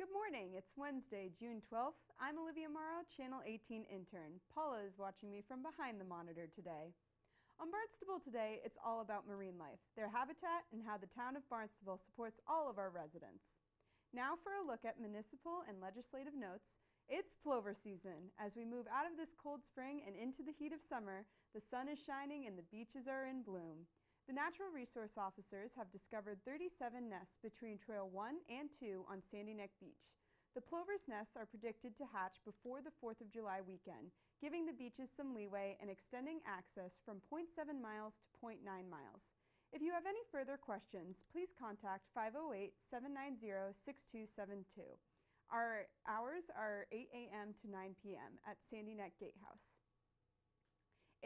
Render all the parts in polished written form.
Good morning. It's Wednesday, June 12th. I'm Olivia Morrow, Channel 18 intern. Paula is watching me from behind the monitor today. On Barnstable Today, it's all about marine life, their habitat, and how the town of Barnstable supports all of our residents. Now for a look at municipal and legislative notes. It's plover season. As we move out of this cold spring and into the heat of summer, the sun is shining and the beaches are in bloom. The Natural Resource Officers have discovered 37 nests between Trail 1 and 2 on Sandy Neck Beach. The plover's nests are predicted to hatch before the 4th of July weekend, giving the beaches some leeway and extending access from 0.7 miles to 0.9 miles. If you have any further questions, please contact 508-790-6272. Our hours are 8 a.m. to 9 p.m. at Sandy Neck Gatehouse.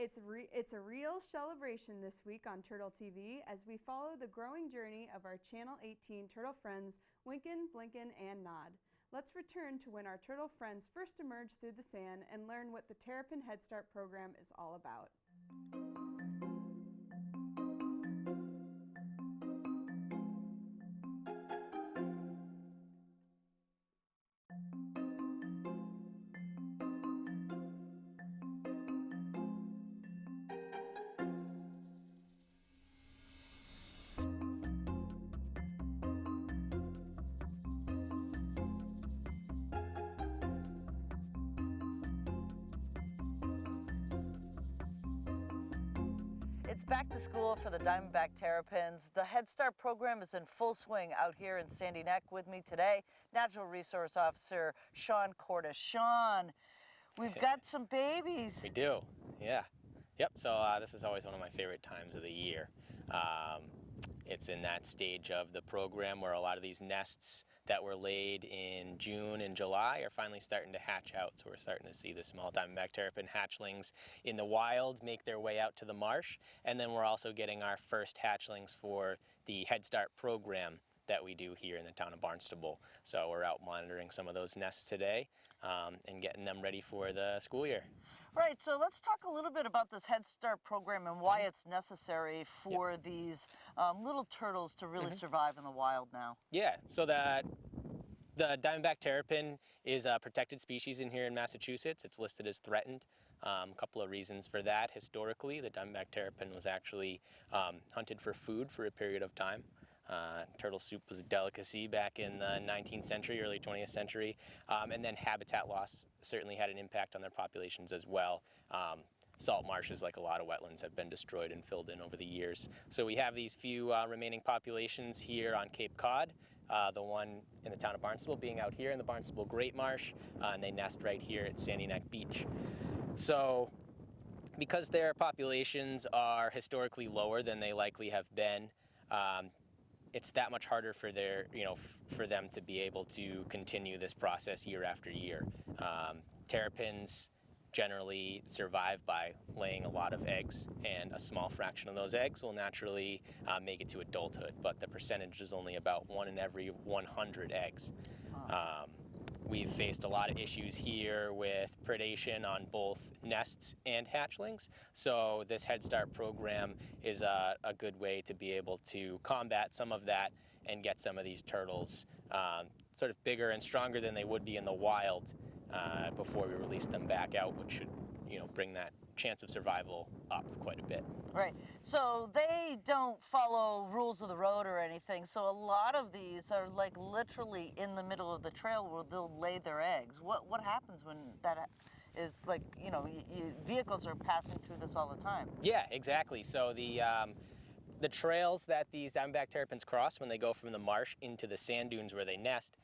It's a real celebration this week on Turtle TV as we follow the growing journey of our Channel 18 turtle friends, Winkin, Blinkin, and Nod. Let's return to when our turtle friends first emerged through the sand and learn what the Terrapin Head Start program is all about. It's back to school for the Diamondback Terrapins. The Head Start program is in full swing out here in Sandy Neck. With me today, Natural Resource Officer Sean Cordes. Sean, we've got some babies. We do, yeah. Yep, so this is always one of my favorite times of the year. It's in that stage of the program where a lot of these nests that were laid in June and July are finally starting to hatch out. So we're starting to see the small Diamondback Terrapin hatchlings in the wild make their way out to the marsh. And then we're also getting our first hatchlings for the Head Start program that we do here in the town of Barnstable. So we're out monitoring some of those nests today and getting them ready for the school year. Right, so let's talk a little bit about this Head Start program and why it's necessary for these little turtles to really survive in the wild now. Yeah, so the Diamondback Terrapin is a protected species in here in Massachusetts. It's listed as threatened. A couple of reasons for that. Historically, the Diamondback Terrapin was actually hunted for food for a period of time. Turtle soup was a delicacy back in the 19th century, early 20th century, and then habitat loss certainly had an impact on their populations as well. Salt marshes, like a lot of wetlands, have been destroyed and filled in over the years. So we have these few remaining populations here on Cape Cod, the one in the town of Barnstable being out here in the Barnstable Great Marsh, and they nest right here at Sandy Neck Beach. So because their populations are historically lower than they likely have been, it's that much harder for for them to be able to continue this process year after year. Terrapins generally survive by laying a lot of eggs, and a small fraction of those eggs will naturally make it to adulthood, but the percentage is only about 1 in every 100 eggs. We've faced a lot of issues here with predation on both nests and hatchlings, so this Head Start program is a good way to be able to combat some of that and get some of these turtles sort of bigger and stronger than they would be in the wild before we release them back out, which should bring that chance of survival up quite a bit. Right, so they don't follow rules of the road or anything, so a lot of these are like literally in the middle of the trail where they'll lay their eggs. What happens when that is, like, vehicles are passing through this all the time? Yeah, exactly. So the trails that these Diamondback Terrapins cross when they go from the marsh into the sand dunes where they nest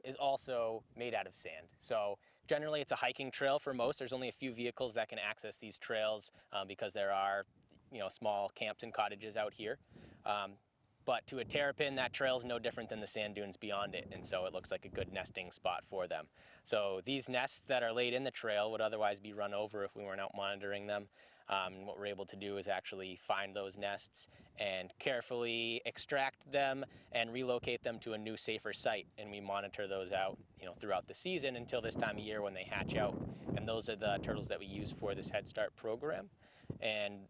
is also made out of sand. So generally it's a hiking trail for most. There's only a few vehicles that can access these trails because there are small camps and cottages out here. But to a terrapin, that trail is no different than the sand dunes beyond it, and so it looks like a good nesting spot for them. So these nests that are laid in the trail would otherwise be run over if we weren't out monitoring them. What we're able to do is actually find those nests and carefully extract them and relocate them to a new, safer site, and we monitor those out throughout the season until this time of year when they hatch out. And those are the turtles that we use for this Head Start program. And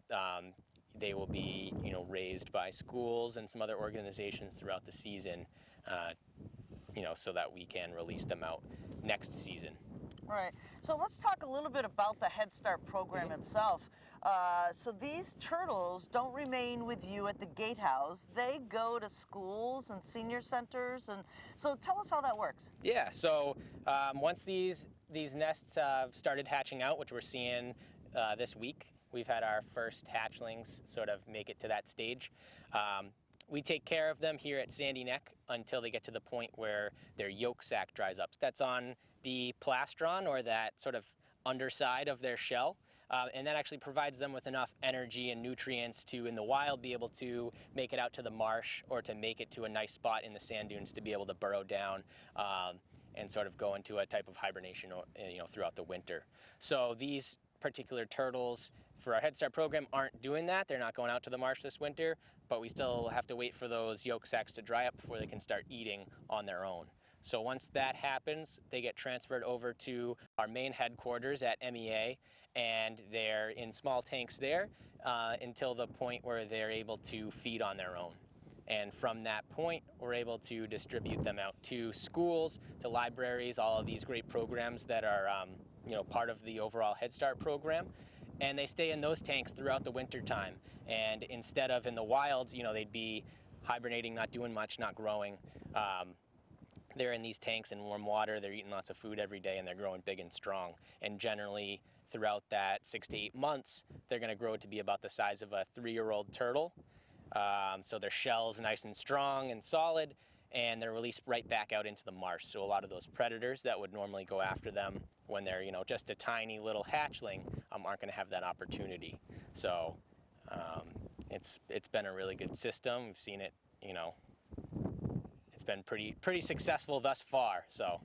they will be raised by schools and some other organizations throughout the season so that we can release them out next season. Right. So let's talk a little bit about the Head Start program itself. So these turtles don't remain with you at the gatehouse. They go to schools and senior centers. And so tell us how that works. Yeah, so once these nests started hatching out, which we're seeing this week, we've had our first hatchlings sort of make it to that stage. We take care of them here at Sandy Neck until they get to the point where their yolk sac dries up. That's on the plastron, or that sort of underside of their shell. And that actually provides them with enough energy and nutrients to, in the wild, be able to make it out to the marsh, or to make it to a nice spot in the sand dunes to be able to burrow down and sort of go into a type of hibernation, throughout the winter. So these particular turtles for our Head Start program aren't doing that. They're not going out to the marsh this winter, but we still have to wait for those yolk sacs to dry up before they can start eating on their own. So once that happens, they get transferred over to our main headquarters at MEA, and they're in small tanks there until the point where they're able to feed on their own. And from that point, we're able to distribute them out to schools, to libraries, all of these great programs that are part of the overall Head Start program. And they stay in those tanks throughout the winter time. And instead of in the wilds, they'd be hibernating, not doing much, not growing. They're in these tanks in warm water, they're eating lots of food every day, and they're growing big and strong. And generally, throughout that 6 to 8 months, they're gonna grow to be about the size of a 3-year-old turtle. So their shell's nice and strong and solid, and they're released right back out into the marsh. So a lot of those predators that would normally go after them when they're just a tiny little hatchling aren't gonna have that opportunity. So it's been a really good system. We've seen it, it's been pretty successful thus far. So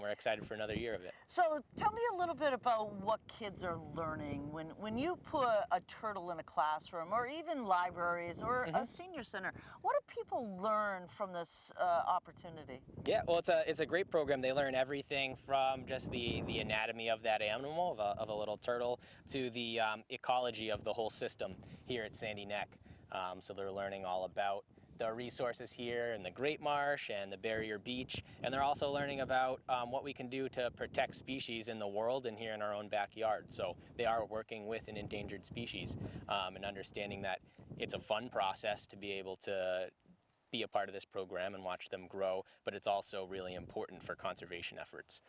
we're excited for another year of it. So tell me a little bit about what kids are learning when you put a turtle in a classroom, or even libraries, or a senior center. What do people learn from this opportunity? Yeah, well, it's a great program. They learn everything from just the anatomy of that animal, of a little turtle, to the ecology of the whole system here at Sandy Neck. So they're learning all about the resources here in the Great Marsh and the Barrier Beach, and they're also learning about what we can do to protect species in the world and here in our own backyard. So they are working with an endangered species and understanding that it's a fun process to be able to be a part of this program and watch them grow, but it's also really important for conservation efforts.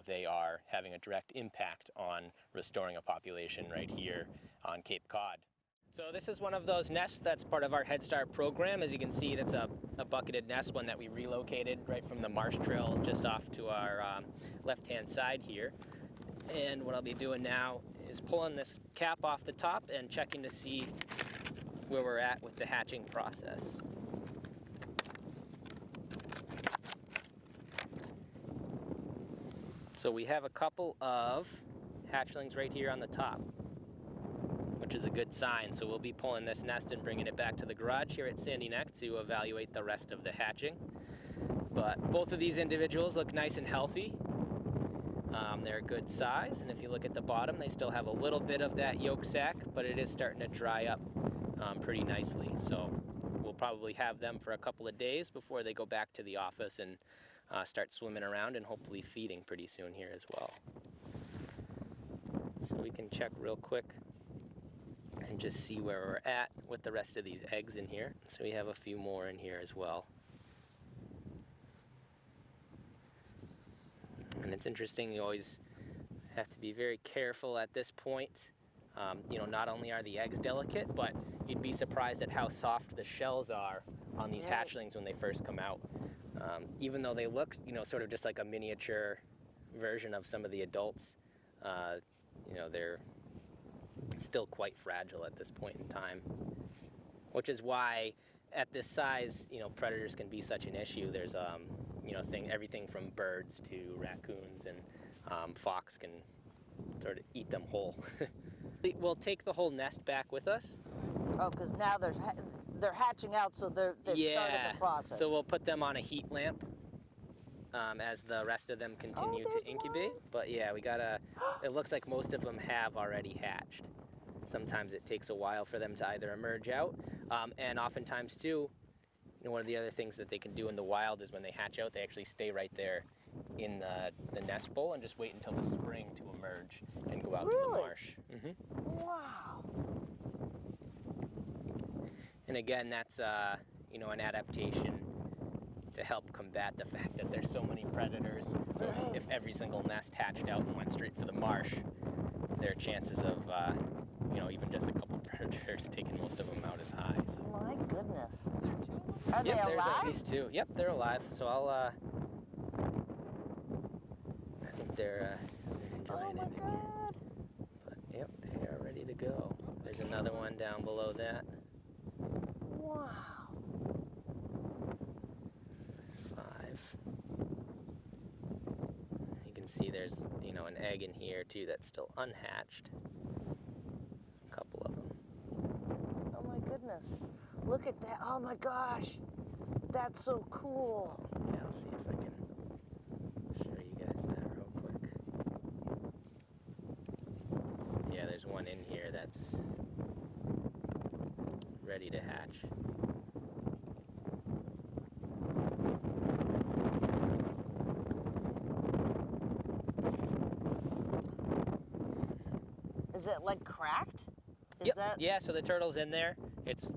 They are having a direct impact on restoring a population right here on Cape Cod. So this is one of those nests that's part of our Head Start program. As you can see, that's a bucketed nest, one that we relocated right from the marsh trail just off to our left-hand side here. And what I'll be doing now is pulling this cap off the top and checking to see where we're at with the hatching process. So we have a couple of hatchlings right here on the top, which is a good sign. So we'll be pulling this nest and bringing it back to the garage here at Sandy Neck to evaluate the rest of the hatching. But both of these individuals look nice and healthy. They're a good size, and if you look at the bottom, they still have a little bit of that yolk sac, but it is starting to dry up pretty nicely. So we'll probably have them for a couple of days before they go back to the office and start swimming around and hopefully feeding pretty soon here as well. So we can check real quick and just see where we're at with the rest of these eggs in here. So we have a few more in here as well. And it's interesting, you always have to be very careful at this point. Not only are the eggs delicate, but you'd be surprised at how soft the shells are on these hatchlings when they first come out. Even though they look, sort of just like a miniature version of some of the adults, they're still quite fragile at this point in time, which is why at this size, predators can be such an issue. There's, everything from birds to raccoons, and fox can sort of eat them whole. We'll take the whole nest back with us. Oh, because now they're hatching out, so they've started the process. So we'll put them on a heat lamp as the rest of them continue to incubate. One. But yeah, it looks like most of them have already hatched. Sometimes it takes a while for them to either emerge out, and oftentimes too, one of the other things that they can do in the wild is when they hatch out, they actually stay right there in the nest bowl and just wait until the spring to emerge and go out to the marsh. Wow. And again, that's you know, an adaptation to help combat the fact that there's so many predators. So if every single nest hatched out and went straight for the marsh, there are chances of you know, even just a couple predators taking most of them out as high. So. My goodness. Are they Yep, alive? there's at least 2. Yep, they're alive. So I'll I think they're enjoying it. God. But yep, they are ready to go. There's another one down below that. Wow. 5. You can see there's, you know, an egg in here too that's still unhatched. A couple of them. Oh my goodness. Look at that. Oh my gosh. That's so cool. Yeah, I'll see if I can show you guys that real quick. Yeah, there's one in here that's ready to hatch. Is it like cracked? Yep. Yeah, so the turtle's in there. It's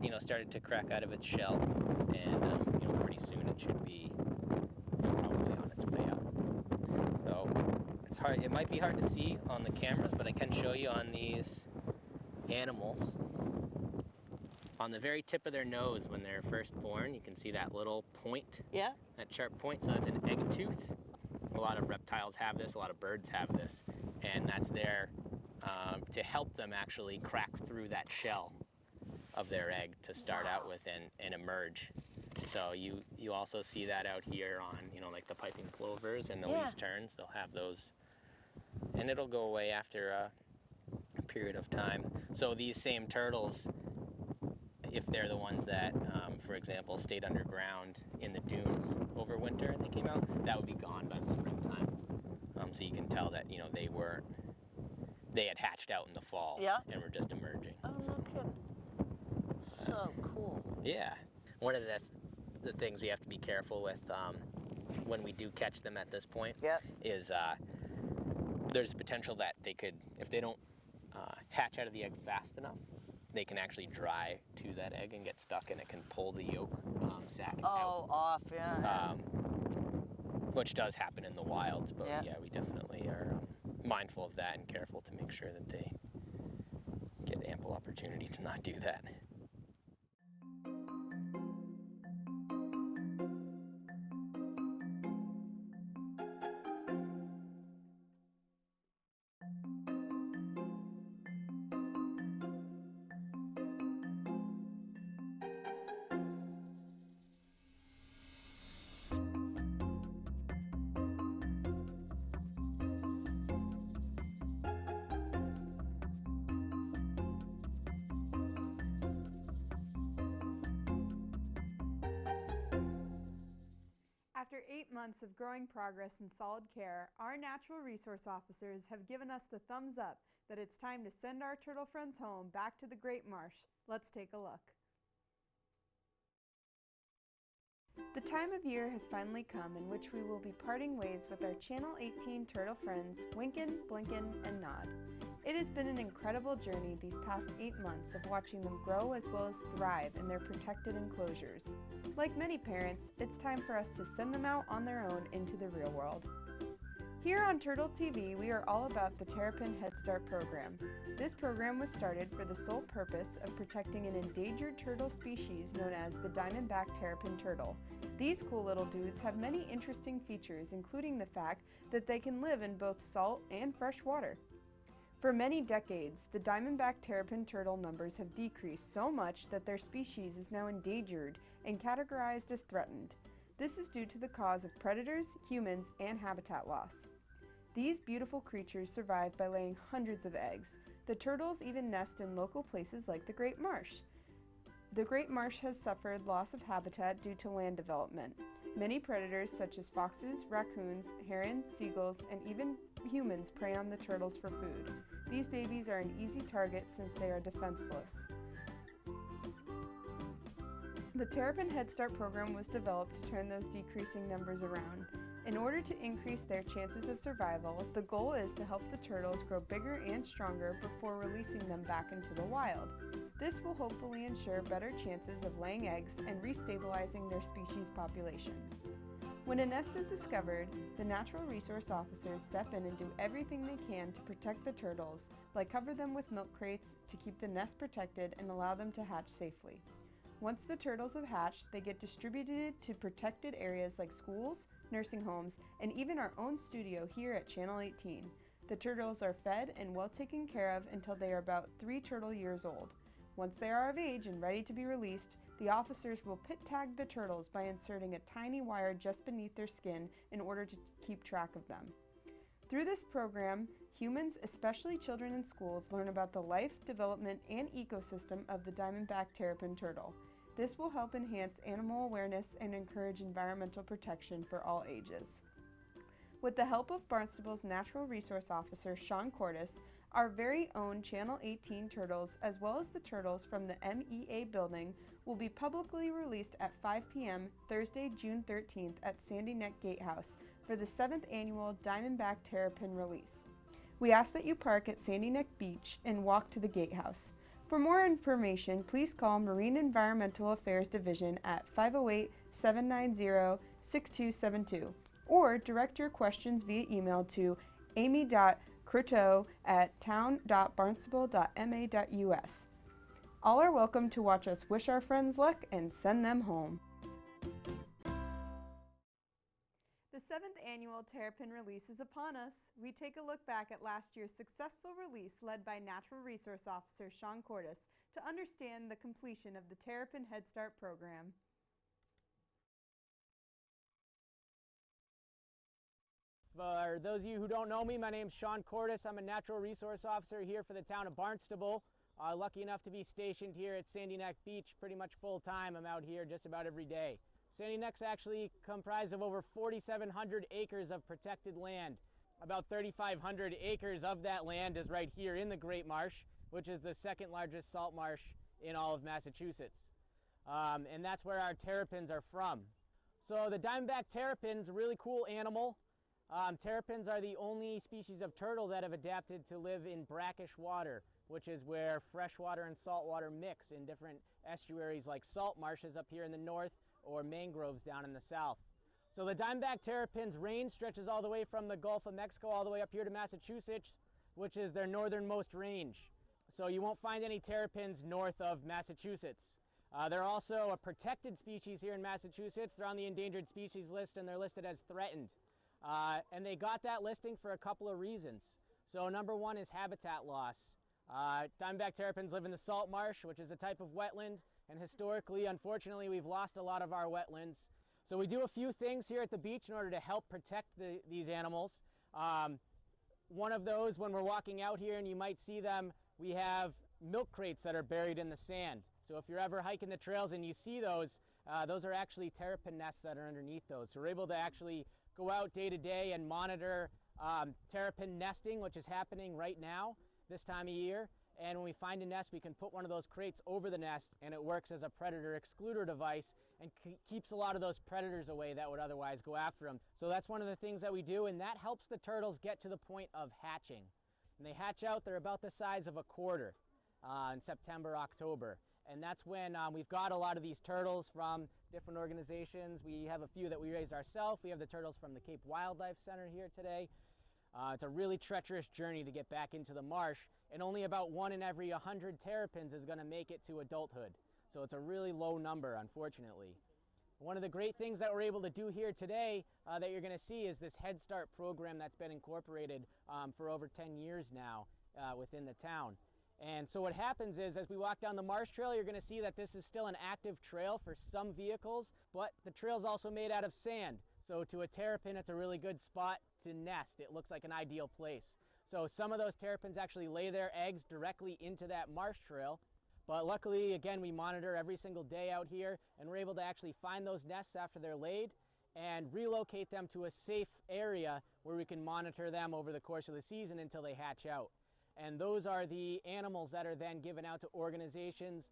you know, started to crack out of its shell, and you know, pretty soon it should be, you know, probably on its way up. So it's hard. It might be hard to see on the cameras, but I can show you on these animals. On the very tip of their nose, when they're first born, you can see that little point. Yeah. That sharp point. So that's an egg tooth. A lot of reptiles have this. A lot of birds have this, and that's there to help them actually crack through that shell of their egg to start out with and emerge. So you also see that out here on, you know, like the piping plovers and the least terns. They'll have those, and it'll go away after a period of time. So these same turtles, if they're the ones that, for example, stayed underground in the dunes over winter and they came out, that would be gone by the springtime. So you can tell that, you know, they had hatched out in the fall and were just emerging. Oh, no kidding. So cool. Yeah. One of the things we have to be careful with when we do catch them at this point is there's potential that they could, if they don't hatch out of the egg fast enough, they can actually dry to that egg and get stuck, and it can pull the yolk sac out. Off, yeah. Which does happen in the wilds, but yeah, we definitely are mindful of that and careful to make sure that they get ample opportunity to not do that. After 8 months of growing progress and solid care, our natural resource officers have given us the thumbs up that it's time to send our turtle friends home back to the Great Marsh. Let's take a look. The time of year has finally come in which we will be parting ways with our Channel 18 turtle friends, Winkin, Blinkin, and Nod. It has been an incredible journey these past 8 months of watching them grow as well as thrive in their protected enclosures. Like many parents, it's time for us to send them out on their own into the real world. Here on Turtle TV, we are all about the Terrapin Head Start program. This program was started for the sole purpose of protecting an endangered turtle species known as the diamondback terrapin turtle. These cool little dudes have many interesting features, including the fact that they can live in both salt and fresh water. For many decades, the diamondback terrapin turtle numbers have decreased so much that their species is now endangered and categorized as threatened. This is due to the cause of predators, humans, and habitat loss. These beautiful creatures survive by laying hundreds of eggs. The turtles even nest in local places like the Great Marsh. The Great Marsh has suffered loss of habitat due to land development. Many predators such as foxes, raccoons, herons, seagulls, and even humans prey on the turtles for food. These babies are an easy target since they are defenseless. The Terrapin Head Start program was developed to turn those decreasing numbers around. In order to increase their chances of survival, the goal is to help the turtles grow bigger and stronger before releasing them back into the wild. This will hopefully ensure better chances of laying eggs and restabilizing their species population. When a nest is discovered, the natural resource officers step in and do everything they can to protect the turtles, like cover them with milk crates to keep the nest protected and allow them to hatch safely. Once the turtles have hatched, they get distributed to protected areas like schools, nursing homes, and even our own studio here at Channel 18. The turtles are fed and well taken care of until they are about 3 turtle years old. Once they are of age and ready to be released, the officers will pit tag the turtles by inserting a tiny wire just beneath their skin in order to keep track of them. Through this program, humans, especially children in schools, learn about the life, development, and ecosystem of the diamondback terrapin turtle. This will help enhance animal awareness and encourage environmental protection for all ages. With the help of Barnstable's Natural Resource Officer, Sean Cordes, our very own Channel 18 turtles, as well as the turtles from the MEA building, will be publicly released at 5 p.m. Thursday, June 13th at Sandy Neck Gatehouse for the 7th annual Diamondback Terrapin release. We ask that you park at Sandy Neck Beach and walk to the gatehouse. For more information, please call Marine Environmental Affairs Division at 508-790-6272 or direct your questions via email to amy.croteau@town.barnstable.ma.us. All are welcome to watch us wish our friends luck and send them home. The 7th annual Terrapin release is upon us. We take a look back at last year's successful release led by Natural Resource Officer Sean Cordes to understand the completion of the Terrapin Head Start program. For those of you who don't know me, my name's Sean Cordes. I'm a Natural Resource Officer here for the town of Barnstable. Lucky enough to be stationed here at Sandy Neck Beach pretty much full time. I'm out here just about every day. Sandy Neck's actually comprised of over 4,700 acres of protected land. About 3,500 acres of that land is right here in the Great Marsh, which is the second largest salt marsh in all of Massachusetts. And that's where our terrapins are from. So the diamondback terrapin is a really cool animal. Terrapins are the only species of turtle that have adapted to live in brackish water, which is where freshwater and saltwater mix in different estuaries like salt marshes up here in the north or mangroves down in the south. So the diamondback terrapin's range stretches all the way from the Gulf of Mexico all the way up here to Massachusetts, which is their northernmost range. So you won't find any terrapins north of Massachusetts. They're also a protected species here in Massachusetts. They're on the endangered species list and they're listed as threatened. And they got that listing for a couple of reasons. So number one is habitat loss. Diamondback terrapins live in the salt marsh, which is a type of wetland, and historically, unfortunately, we've lost a lot of our wetlands. So we do a few things here at the beach in order to help protect these animals. One of those, when we're walking out here and you might see them, we have milk crates that are buried in the sand. So if you're ever hiking the trails and you see those are actually terrapin nests that are underneath those. So we're able to actually go out day to day and monitor terrapin nesting, which is happening right now this time of year. And when we find a nest, we can put one of those crates over the nest and it works as a predator excluder device and keeps a lot of those predators away that would otherwise go after them. So that's one of the things that we do, and that helps the turtles get to the point of hatching. When they hatch out, they're about the size of a quarter in September, October. And that's when we've got a lot of these turtles from different organizations. We have a few that we raised ourselves. We have the turtles from the Cape Wildlife Center here today. It's a really treacherous journey to get back into the marsh, and only about 1 in every 100 terrapins is going to make it to adulthood. So it's a really low number, unfortunately. One of the great things that we're able to do here today that you're going to see is this Head Start program that's been incorporated for over 10 years now within the town. And so what happens is, as we walk down the marsh trail, you're going to see that this is still an active trail for some vehicles, but the trail's also made out of sand. So to a terrapin, it's a really good spot to nest. It looks like an ideal place. So some of those terrapins actually lay their eggs directly into that marsh trail. But luckily, again, we monitor every single day out here, and we're able to actually find those nests after they're laid and relocate them to a safe area where we can monitor them over the course of the season until they hatch out. And those are the animals that are then given out to organizations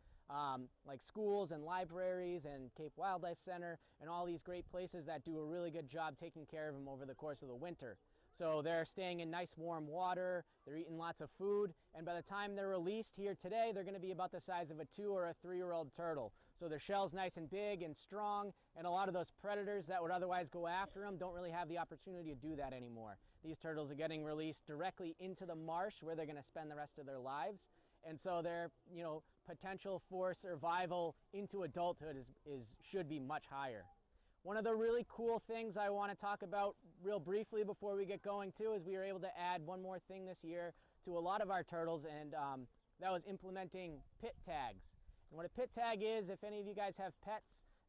like schools and libraries and Cape Wildlife Center and all these great places that do a really good job taking care of them over the course of the winter. So they're staying in nice warm water, they're eating lots of food, and by the time they're released here today, they're going to be about the size of a 2 or a 3-year-old turtle. So their shell's nice and big and strong, and a lot of those predators that would otherwise go after them don't really have the opportunity to do that anymore. These turtles are getting released directly into the marsh where they're going to spend the rest of their lives, and so their potential for survival into adulthood should be much higher. One of the really cool things I want to talk about real briefly before we get going too is we were able to add one more thing this year to a lot of our turtles, and that was implementing pit tags. And what a pit tag is, if any of you guys have pets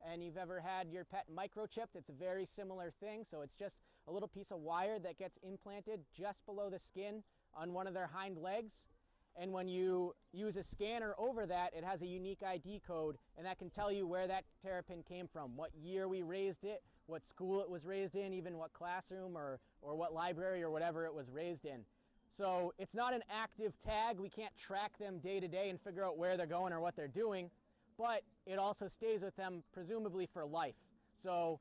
and you've ever had your pet microchipped, it's a very similar thing. So it's just a little piece of wire that gets implanted just below the skin on one of their hind legs. And when you use a scanner over that, it has a unique ID code, and that can tell you where that terrapin came from, what year we raised it, what school it was raised in, even what classroom or what library or whatever it was raised in. So it's not an active tag. We can't track them day to day and figure out where they're going or what they're doing, but it also stays with them presumably for life. So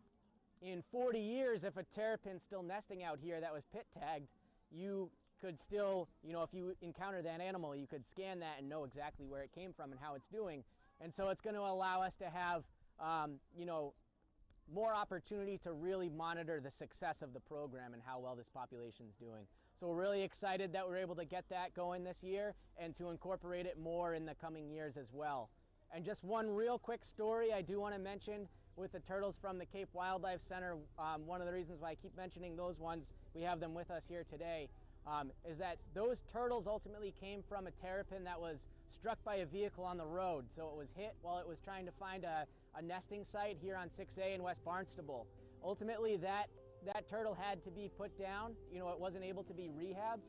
in 40 years, if a terrapin's still nesting out here that was pit tagged, you could still, if you encounter that animal, you could scan that and know exactly where it came from and how it's doing. And so it's going to allow us to have, more opportunity to really monitor the success of the program and how well this population is doing. So we're really excited that we're able to get that going this year and to incorporate it more in the coming years as well. And just one real quick story I do want to mention with the turtles from the Cape Wildlife Center. One of the reasons why I keep mentioning those ones, we have them with us here today, is that those turtles ultimately came from a terrapin that was struck by a vehicle on the road. So it was hit while it was trying to find a nesting site here on 6A in West Barnstable. Ultimately, that turtle had to be put down. It wasn't able to be rehabbed,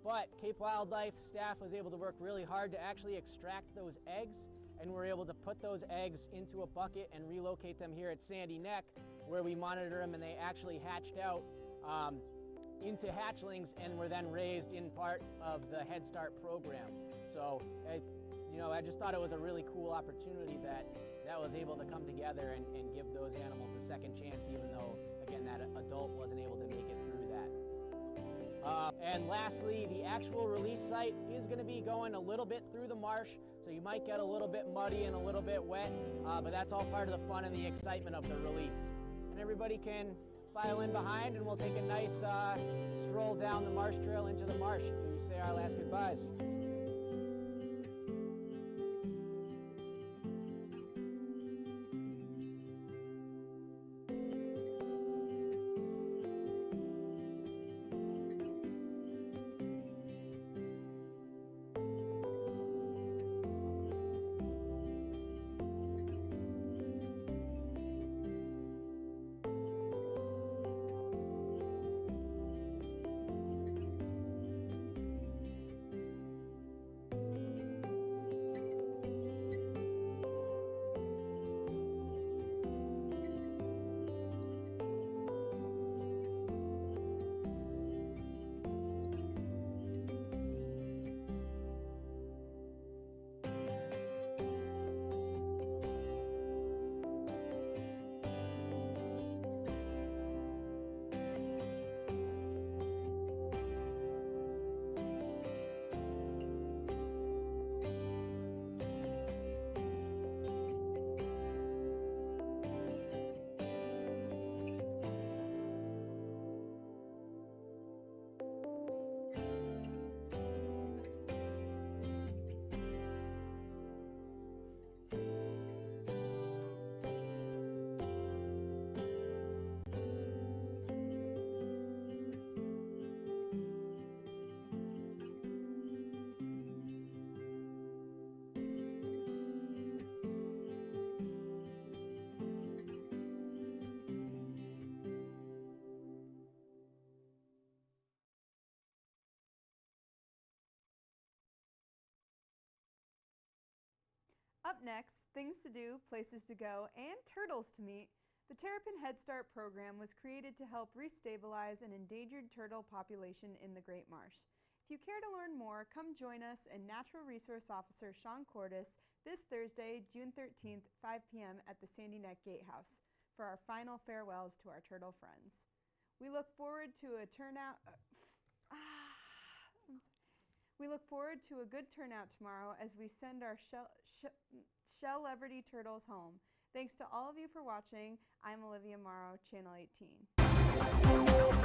but Cape Wildlife staff was able to work really hard to actually extract those eggs, and we're able to put those eggs into a bucket and relocate them here at Sandy Neck, where we monitor them, and they actually hatched out into hatchlings and were then raised in part of the Head Start program. So, I just thought it was a really cool opportunity that was able to come together and give those animals a second chance, even though, again, that adult wasn't able to make it through that. And lastly, the actual release site is going to be going a little bit through the marsh, so you might get a little bit muddy and a little bit wet, but that's all part of the fun and the excitement of the release. And everybody can file in behind, and we'll take a nice stroll down the marsh trail into the marsh to say our last goodbyes. Up next, things to do, places to go, and turtles to meet. The Terrapin Head Start program was created to help restabilize an endangered turtle population in the Great Marsh. If you care to learn more, come join us and Natural Resource Officer Sean Cordes this Thursday, June 13th, 5 p.m. at the Sandy Neck Gatehouse for our final farewells to our turtle friends. We look forward to a turnout. We look forward to a good turnout tomorrow as we send our Shell-lebrity turtles home. Thanks to all of you for watching. I'm Olivia Morrow, Channel 18.